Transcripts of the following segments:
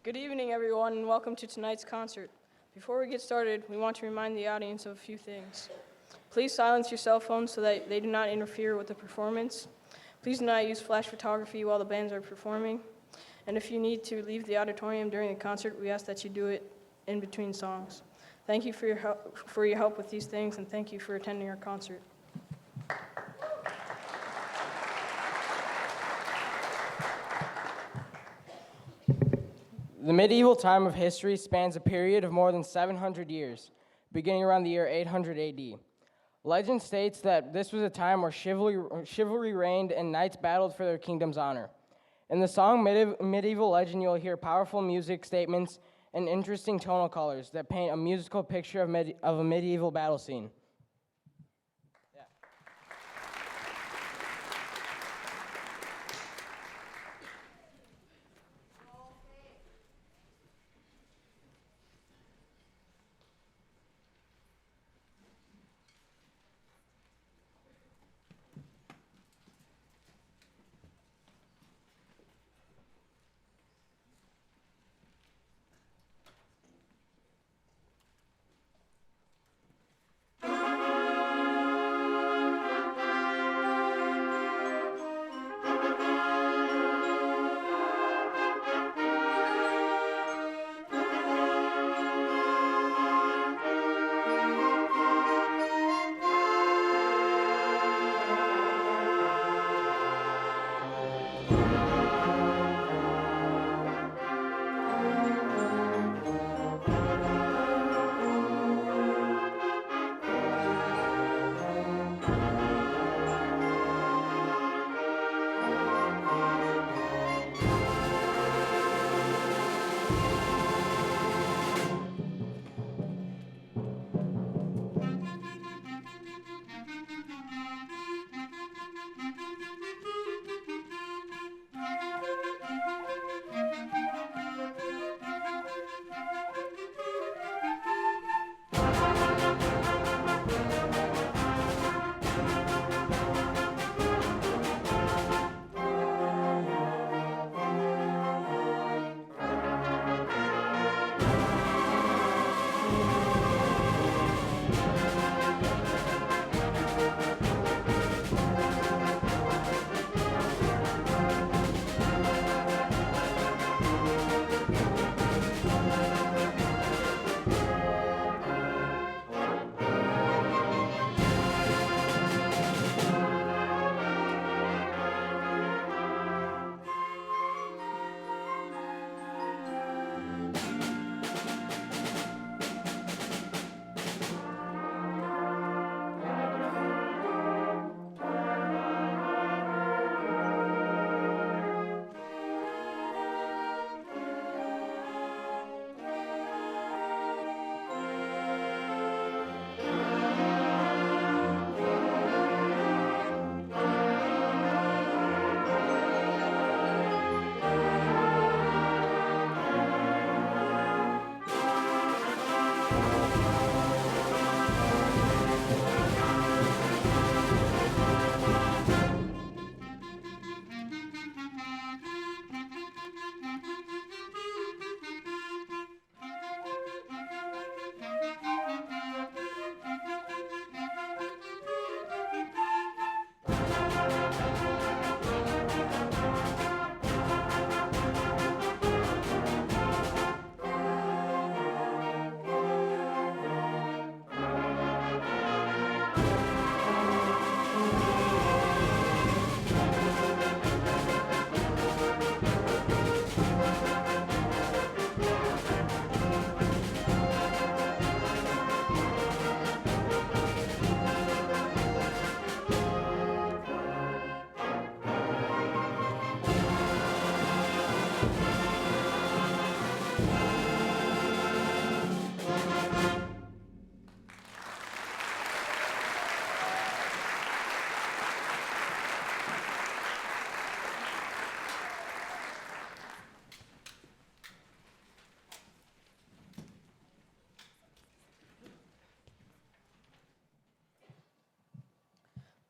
Good evening, everyone, and welcome to tonight's concert. Before we get started, we want to remind the audience of a few things. Please silence your cell phones so that they do not interfere with the performance. Please do not use flash photography while the bands are performing. And if you need to leave the auditorium during the concert, we ask that you do it in between songs. Thank you for your help with these things, and thank you for attending our concert. The medieval time of history spans a period of more than 700 years, beginning around the year 800 AD. Legend states that this was a time where chivalry reigned and knights battled for their kingdom's honor. In the song Medieval Legend, you'll hear powerful music statements and interesting tonal colors that paint a musical picture of a medieval battle scene.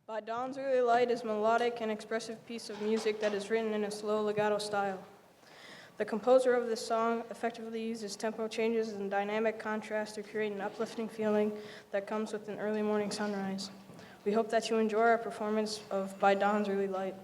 By Dawn's Early Light is a melodic and expressive piece of music that is written in a slow legato style. The composer of this song effectively uses tempo changes and dynamic contrast to create an uplifting feeling that comes with an early morning sunrise. We hope that you enjoy our performance of By Dawn's Early Light.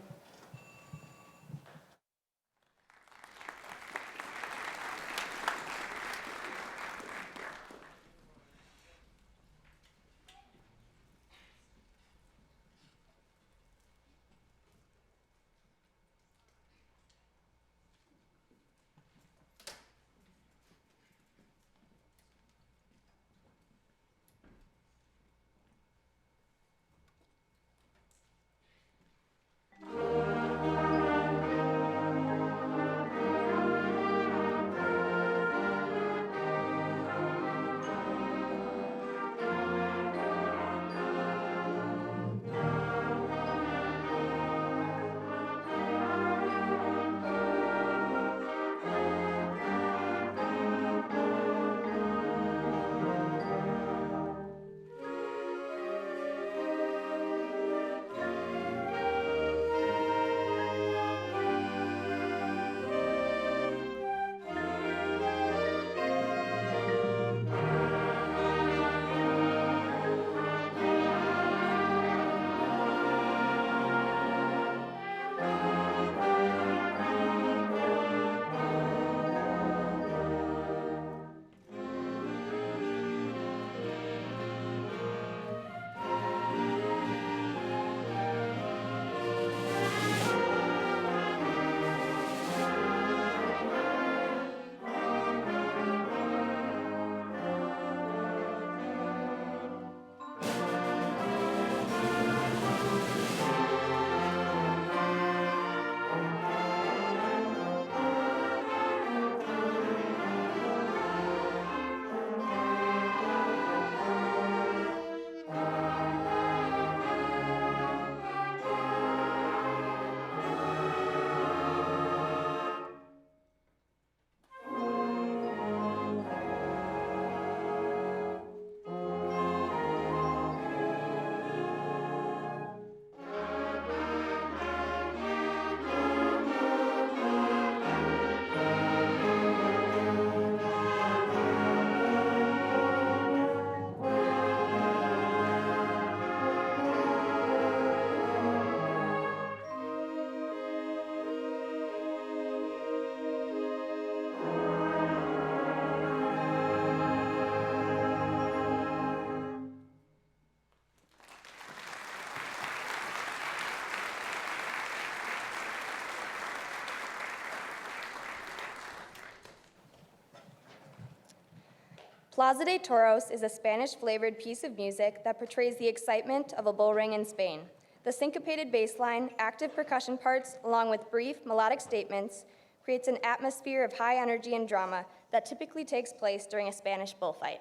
Plaza de Toros is a Spanish-flavored piece of music that portrays the excitement of a bull ring in Spain. The syncopated bass line, active percussion parts, along with brief melodic statements, creates an atmosphere of high energy and drama that typically takes place during a Spanish bullfight.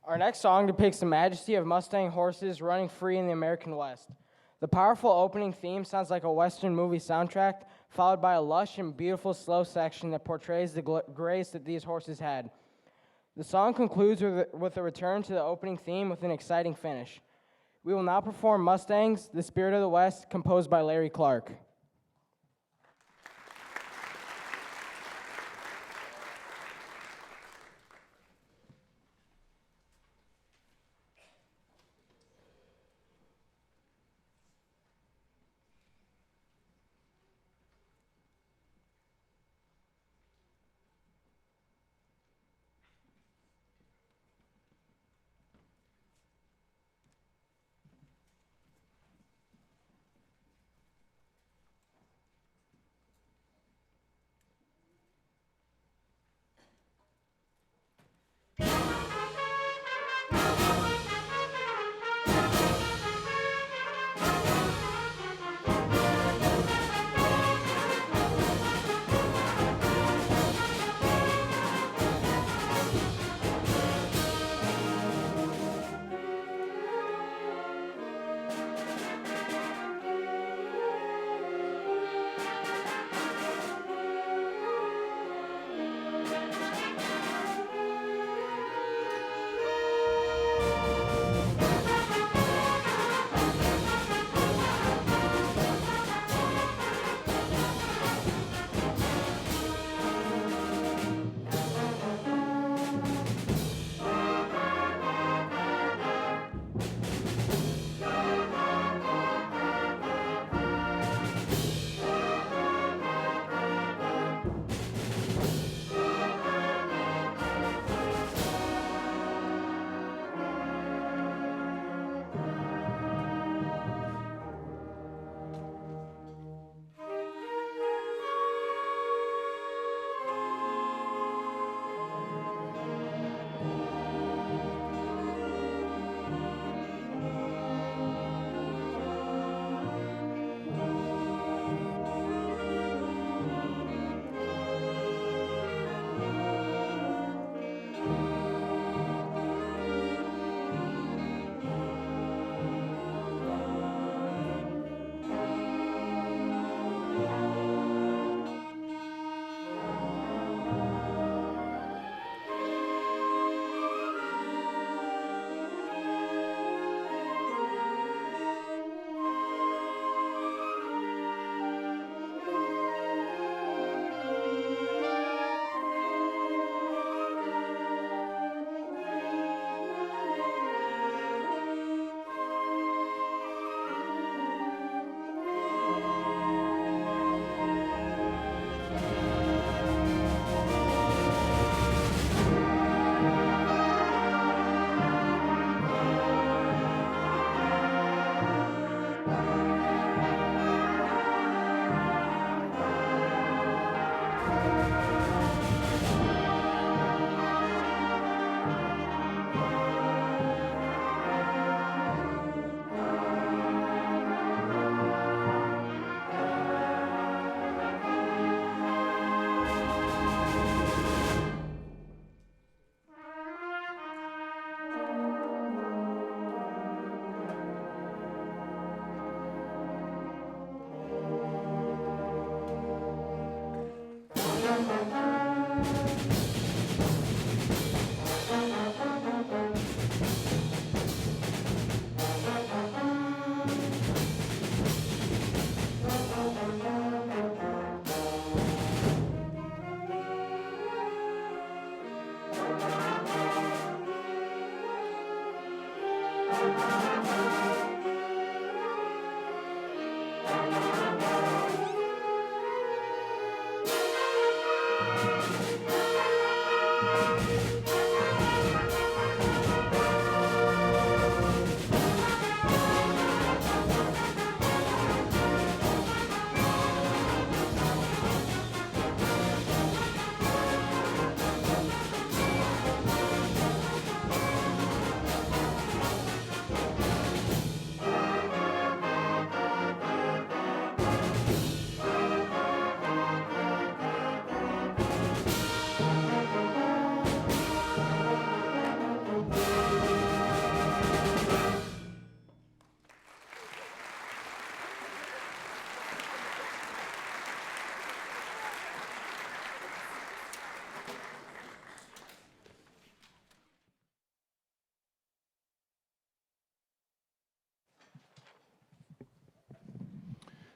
Our next song depicts the majesty of Mustang horses running free in the American West. The powerful opening theme sounds like a Western movie soundtrack, followed by a lush and beautiful slow section that portrays the grace that these horses had. The song concludes with a return to the opening theme with an exciting finish. We will now perform Mustangs, The Spirit of the West, composed by Larry Clark.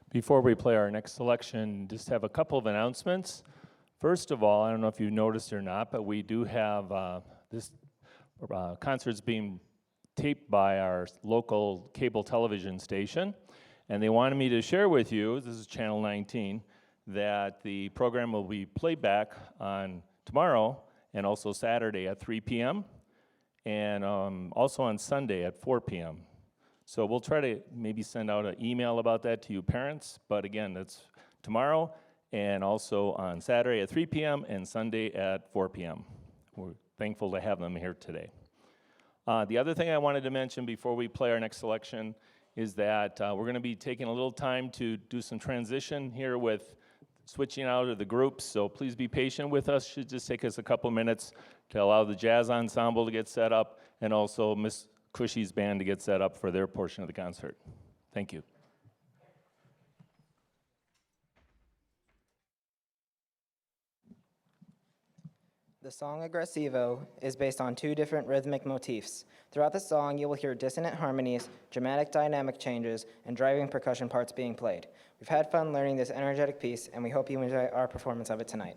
Before we play our next selection, just have a couple of announcements. First of all, I don't know if you noticed or not, but we do have this concert's being taped by our local cable television station, and they wanted me to share with you, this is Channel 19, that the program will be played back on tomorrow and also Saturday at 3 p.m. and also on Sunday at 4 p.m. So we'll try to maybe send out an email about that to you parents, but again, that's tomorrow and also on Saturday at 3 p.m. and Sunday at 4 p.m. We're thankful to have them here today. The other thing I wanted to mention before we play our next selection is that we're going to be taking a little time to do some transition here with switching out of the groups, so please be patient with us. Should just take us a couple minutes to allow the jazz ensemble to get set up and also Miss Cushy's band to get set up for their portion of the concert. Thank you. The song Aggressivo is based on 2 different rhythmic motifs. Throughout the song, you will hear dissonant harmonies, dramatic dynamic changes, and driving percussion parts being played. We've had fun learning this energetic piece, and we hope you enjoy our performance of it tonight.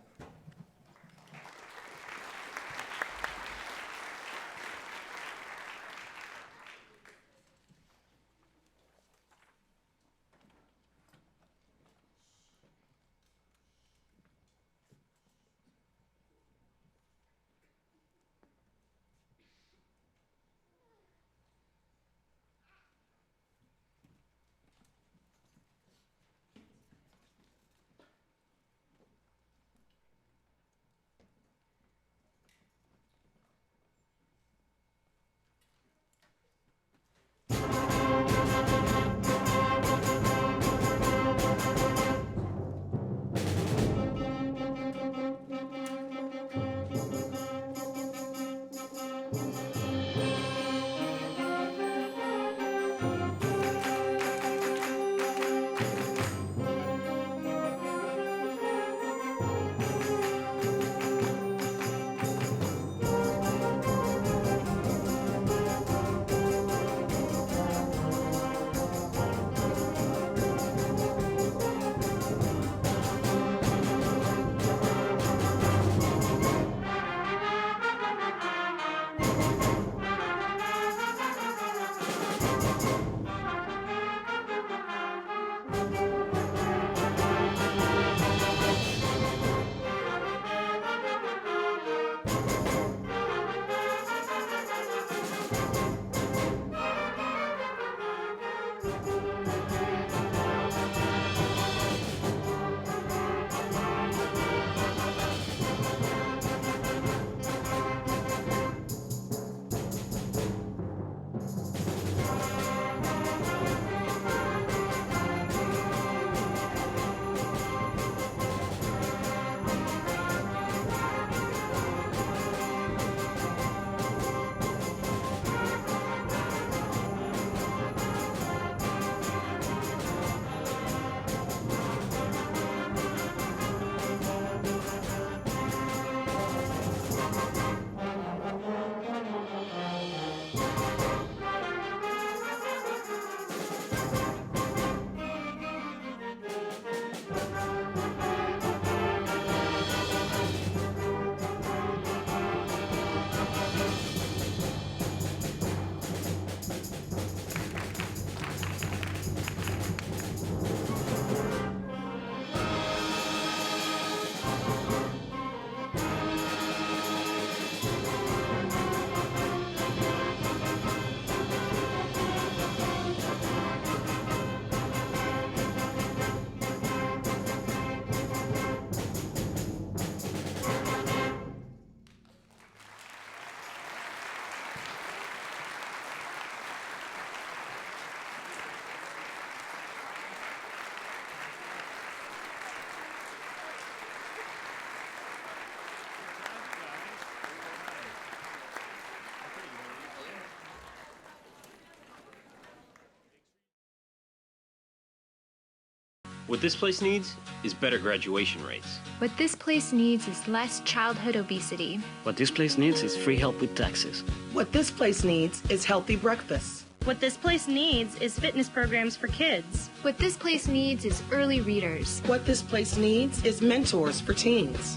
What this place needs is better graduation rates. What this place needs is less childhood obesity. What this place needs is free help with taxes. What this place needs is healthy breakfast. What this place needs is fitness programs for kids. What this place needs is early readers. What this place needs is mentors for teens.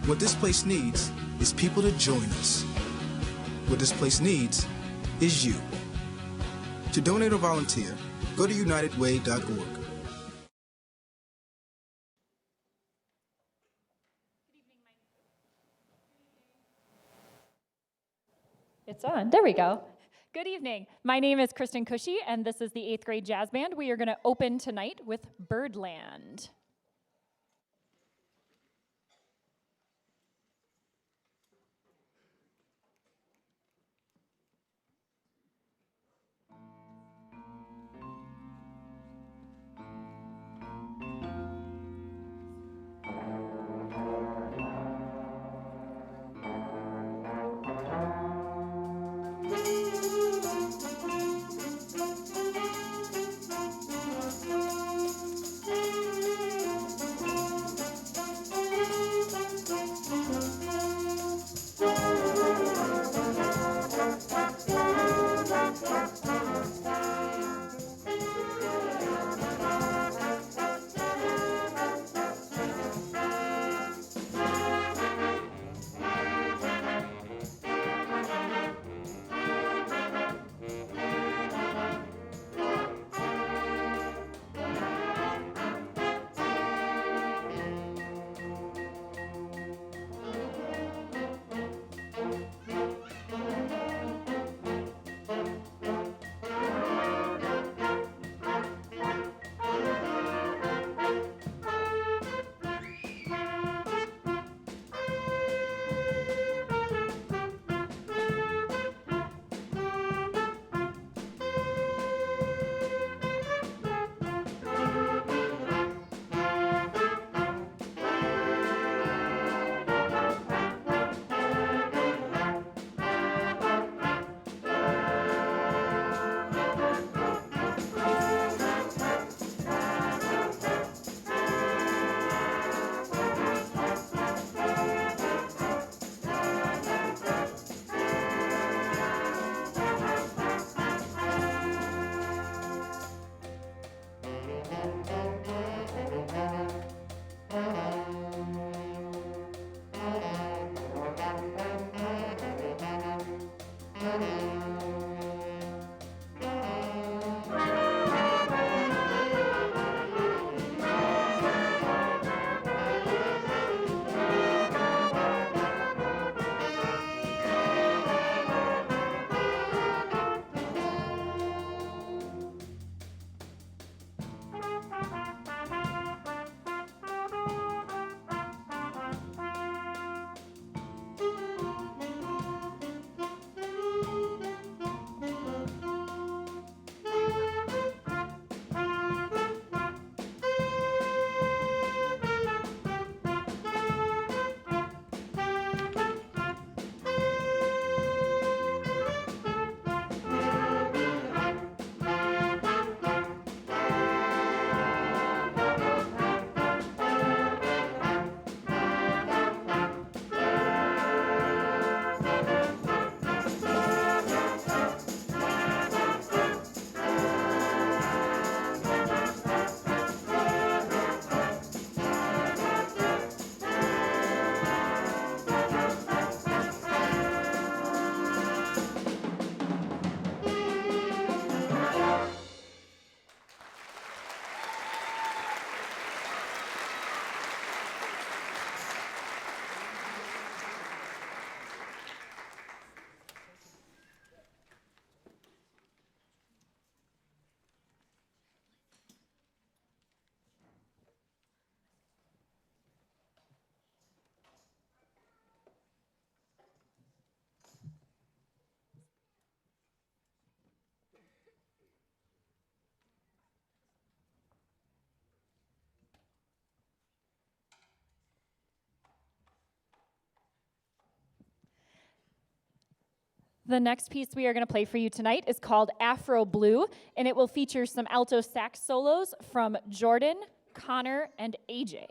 What this place needs is people to join us. What this place needs is you. To donate or volunteer, go to unitedway.org. It's on. There we go. Good evening. My name is Kristen Cushy, and this is the 8th grade jazz band. We are going to open tonight with Birdland. The next piece we are going to play for you tonight is called Afro Blue, and it will feature some alto sax solos from Jordan, Connor, and AJ.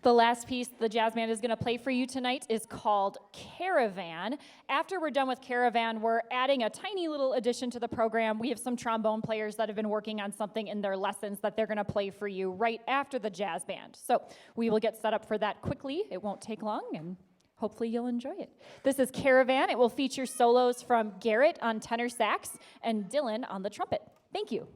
The last piece the jazz band is going to play for you tonight is called Caravan. After we're done with Caravan, we're adding a tiny little addition to the program. We have some trombone players that have been working on something in their lessons that they're going to play for you right after the jazz band. So we will get set up for that quickly. It won't take long, and hopefully you'll enjoy it. This is Caravan. It will feature solos from Garrett on tenor sax and Dylan on the trumpet. Thank you.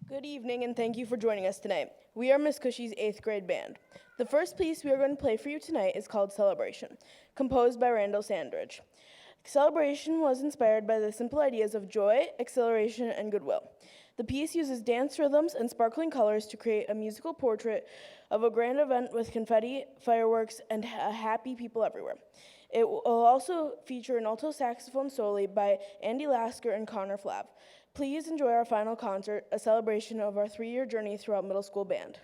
Good evening, and thank you for joining us tonight. We are Miss Cushy's 8th grade band. The first piece we are going to play for you tonight is called Celebration, composed by Randall Sandridge. Celebration was inspired by the simple ideas of joy, exhilaration, and goodwill. The piece uses dance rhythms and sparkling colors to create a musical portrait of a grand event with confetti, fireworks, and happy people everywhere. It will also feature an alto saxophone solo by Andy Lasker and Connor Flav. Please enjoy our final concert, a celebration of our 3-year journey throughout middle school band.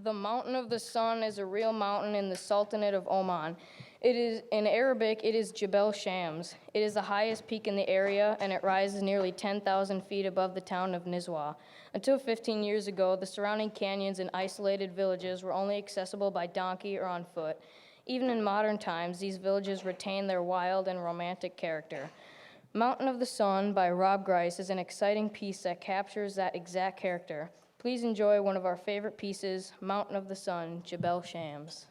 The Mountain of the Sun is a real mountain in the Sultanate of Oman. It is, in Arabic, it is Jebel Shams. It is the highest peak in the area, and it rises nearly 10,000 feet above the town of Nizwa. Until 15 years ago, the surrounding canyons and isolated villages were only accessible by donkey or on foot. Even in modern times, these villages retain their wild and romantic character. Mountain of the Sun by Rob Grice is an exciting piece that captures that exact character. Please enjoy one of our favorite pieces, Mountain of the Sun, Jebel Shams.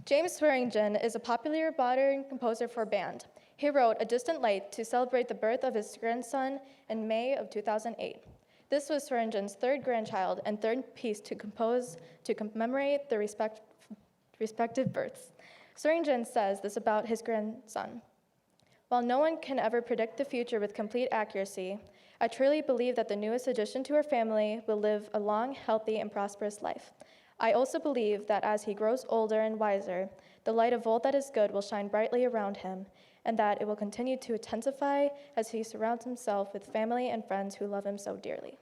James Swearingen is a popular modern composer for band. He wrote A Distant Light to celebrate the birth of his grandson in May of 2008. This was Swearingen's third grandchild and third piece to compose to commemorate their respective births. Swearingen says this about his grandson. While no one can ever predict the future with complete accuracy, I truly believe that the newest addition to our family will live a long, healthy, and prosperous life. I also believe that as he grows older and wiser, the light of all that is good will shine brightly around him, and that it will continue to intensify as he surrounds himself with family and friends who love him so dearly.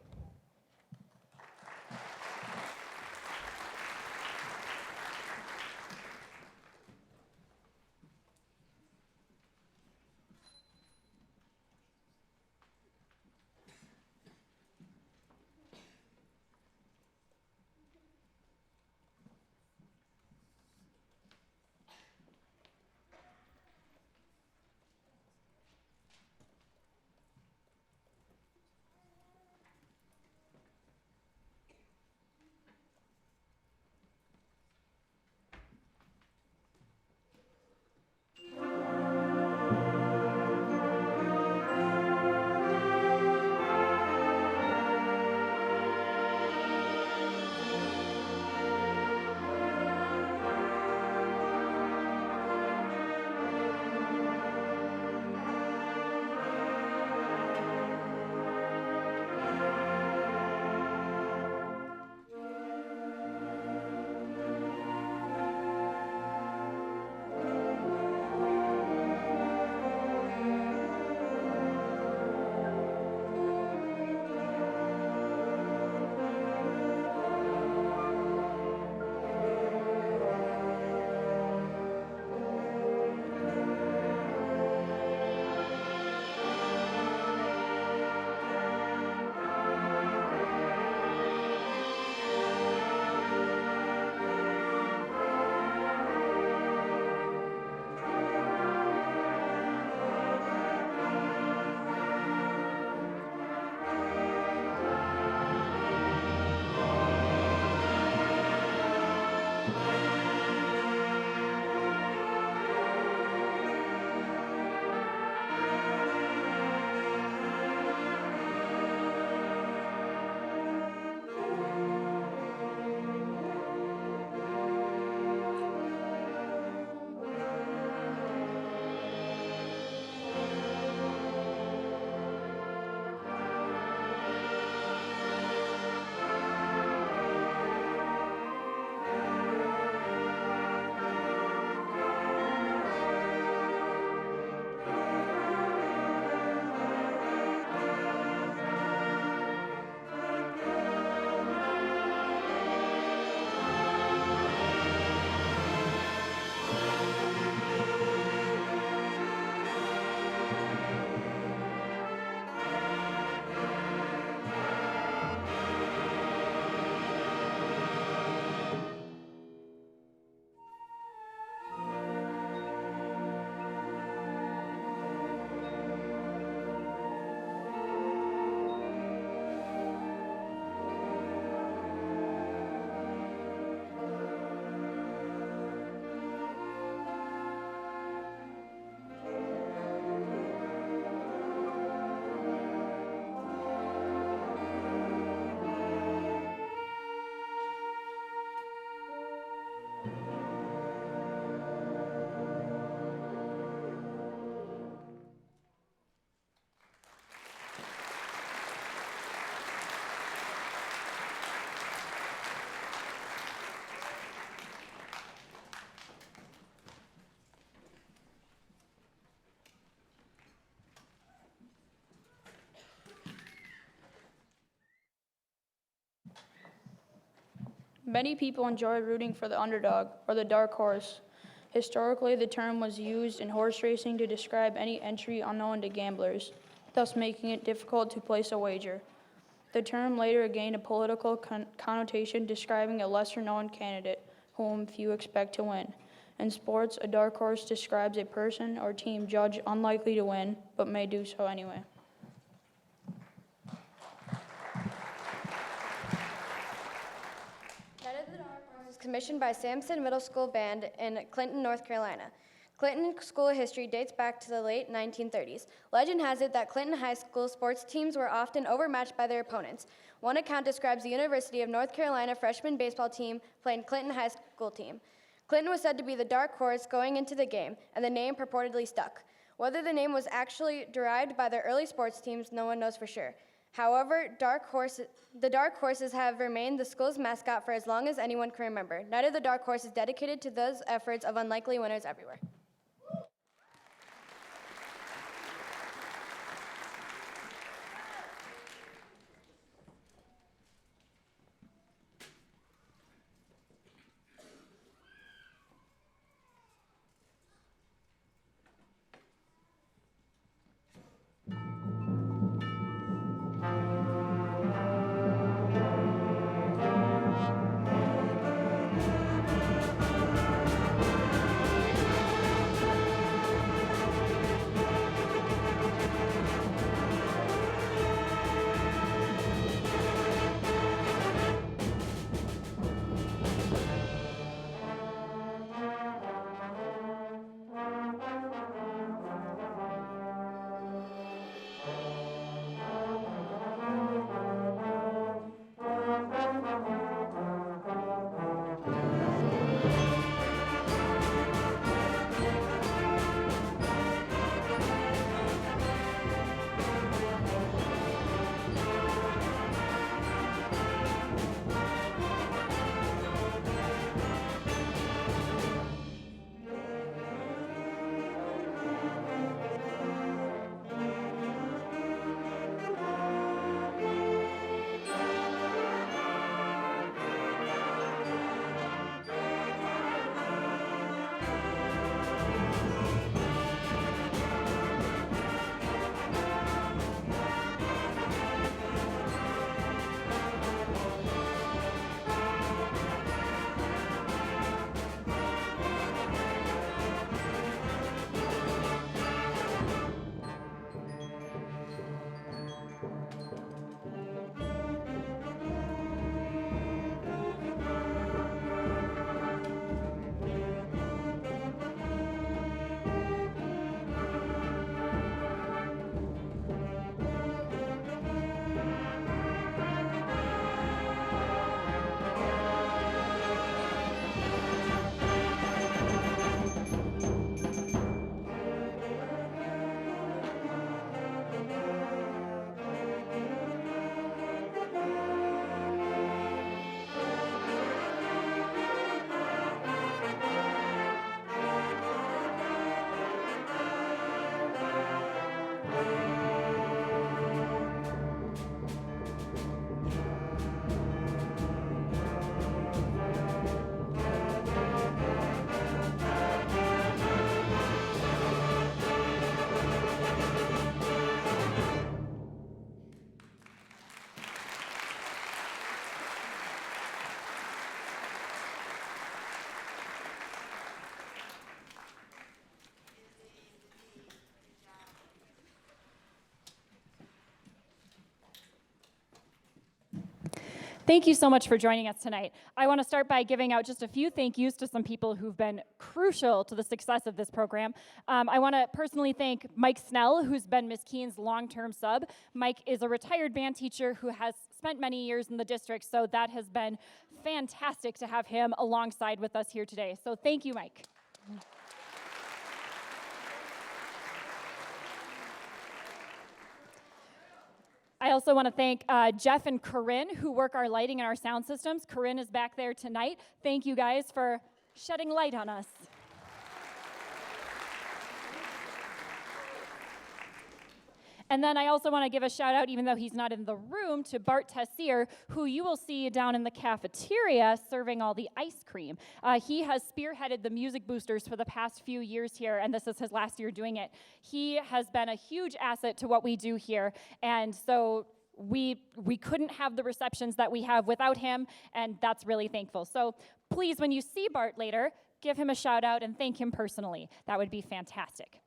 Many people enjoy rooting for the underdog or the dark horse. Historically, the term was used in horse racing to describe any entry unknown to gamblers, thus making it difficult to place a wager. The term later gained a political connotation describing a lesser-known candidate whom few expect to win. In sports, a dark horse describes a person or team judged unlikely to win, but may do so anyway. commissioned by Sampson Middle School Band in Clinton, North Carolina. Clinton School history dates back to the late 1930s. Legend has it that Clinton High School sports teams were often overmatched by their opponents. One account describes the University of North Carolina freshman baseball team playing Clinton High School team. Clinton was said to be the dark horse going into the game, and the name purportedly stuck. Whether the name was actually derived by the early sports teams, no one knows for sure. However, the Dark Horses have remained the school's mascot for as long as anyone can remember. Night of the Dark Horse is dedicated to those efforts of unlikely winners everywhere. Thank you so much for joining us tonight. I want to start by giving out just a few thank yous to some people who've been crucial to the success of this program. I want to personally thank Mike Snell, who's been Ms. Keene's long-term sub. Mike is a retired band teacher who has spent many years in the district, so that has been fantastic to have him alongside with us here today. So thank you, Mike. I also want to thank Jeff and Corinne, who work our lighting and our sound systems. Corinne is back there tonight. Thank you guys for shedding light on us. And then I also want to give a shout out, even though he's not in the room, to Bart Tessier, who you will see down in the cafeteria serving all the ice cream. He has spearheaded the music boosters for the past few years here, and this is his last year doing it. He has been a huge asset to what we do here, and so we couldn't have the receptions that we have without him, and that's really thankful. So please, when you see Bart later, give him a shout out and thank him personally. That would be fantastic.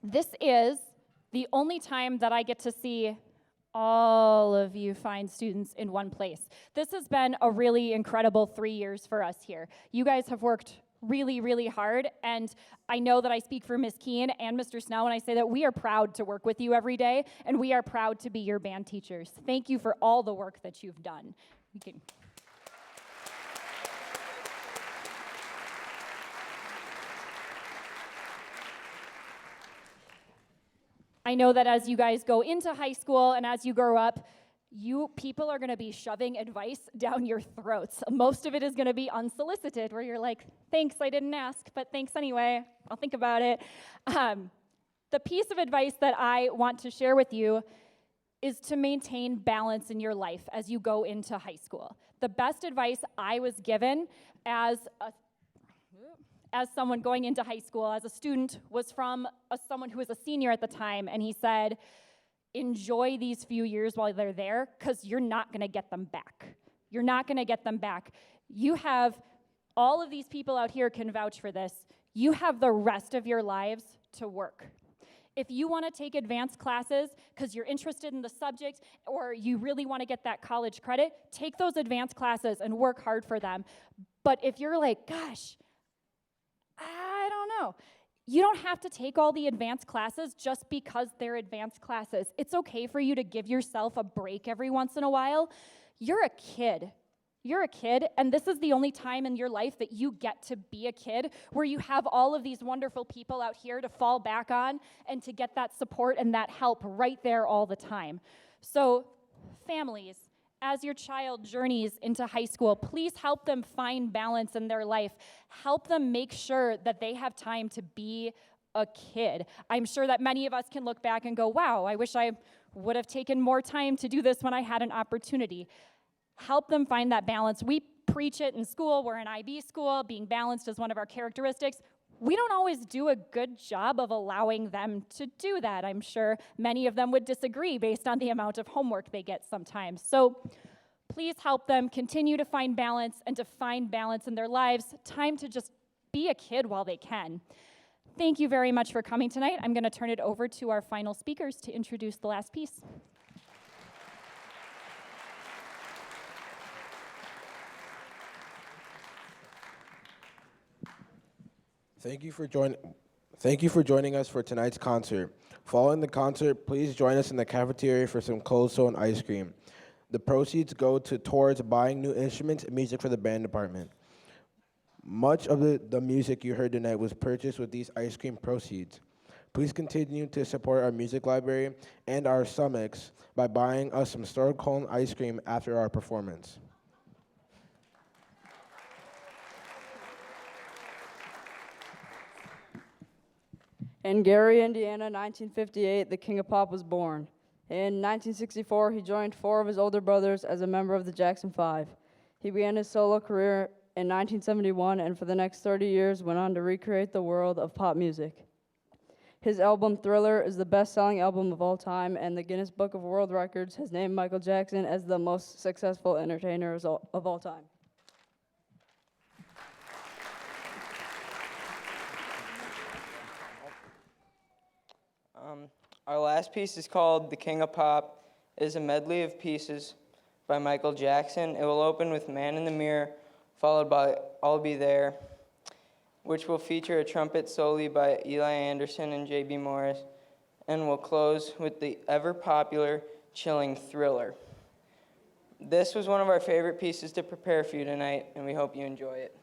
This is the only time that I get to see all of you fine students in one place. This has been a really incredible 3 years for us here. You guys have worked really, really hard, and I know that I speak for Ms. Keene and Mr. Snell when I say that we are proud to work with you every day, and we are proud to be your band teachers. Thank you for all the work that you've done. You can I know that as you guys go into high school and as you grow up, you people are gonna be shoving advice down your throats. Most of it is gonna be unsolicited, where you're like, thanks, I didn't ask, but thanks anyway, I'll think about it. The piece of advice that I want to share with you is to maintain balance in your life as you go into high school. The best advice I was given as someone going into high school, as a student, was from someone who was a senior at the time, and he said, enjoy these few years while they're there, because you're not gonna get them back. You're not gonna get them back. You have, all of these people out here can vouch for this, you have the rest of your lives to work. If you wanna take advanced classes because you're interested in the subject or you really wanna get that college credit, take those advanced classes and work hard for them. But if you're like, gosh, I don't know. You don't have to take all the advanced classes just because they're advanced classes. It's okay for you to give yourself a break every once in a while. You're a kid. You're a kid, and this is the only time in your life that you get to be a kid, where you have all of these wonderful people out here to fall back on and to get that support and that help right there all the time. So, families, as your child journeys into high school, please help them find balance in their life. Help them make sure that they have time to be a kid. I'm sure that many of us can look back and go, wow, I wish I would have taken more time to do this when I had an opportunity. Help them find that balance. We preach it in school. We're an IB school. Being balanced is one of our characteristics. We don't always do a good job of allowing them to do that. I'm sure many of them would disagree based on the amount of homework they get sometimes. So please help them continue to find balance and to find balance in their lives. Time to just be a kid while they can. Thank you very much for coming tonight. I'm going to turn it over to our final speakers to introduce the last piece. Thank you for joining us for tonight's concert. Following the concert, please join us in the cafeteria for some cold stone ice cream. The proceeds go towards buying new instruments and music for the band department. Much of the music you heard tonight was purchased with these ice cream proceeds. Please continue to support our music library and our summits by buying us some store cone ice cream after our performance. In Gary, Indiana, 1958, the King of Pop was born. In 1964, he joined 4 of his older brothers as a member of the Jackson 5. He began his solo career in 1971 and for the next 30 years went on to recreate the world of pop music. His album Thriller is the best-selling album of all time, and the Guinness Book of World Records has named Michael Jackson as the most successful entertainer of all time. Our last piece is called The King of Pop. It is a medley of pieces by Michael Jackson. It will open with Man in the Mirror, followed by I'll Be There, which will feature a trumpet solo by Eli Anderson and J.B. Morris, and will close with the ever-popular, chilling Thriller. This was one of our favorite pieces to prepare for you tonight, and we hope you enjoy it.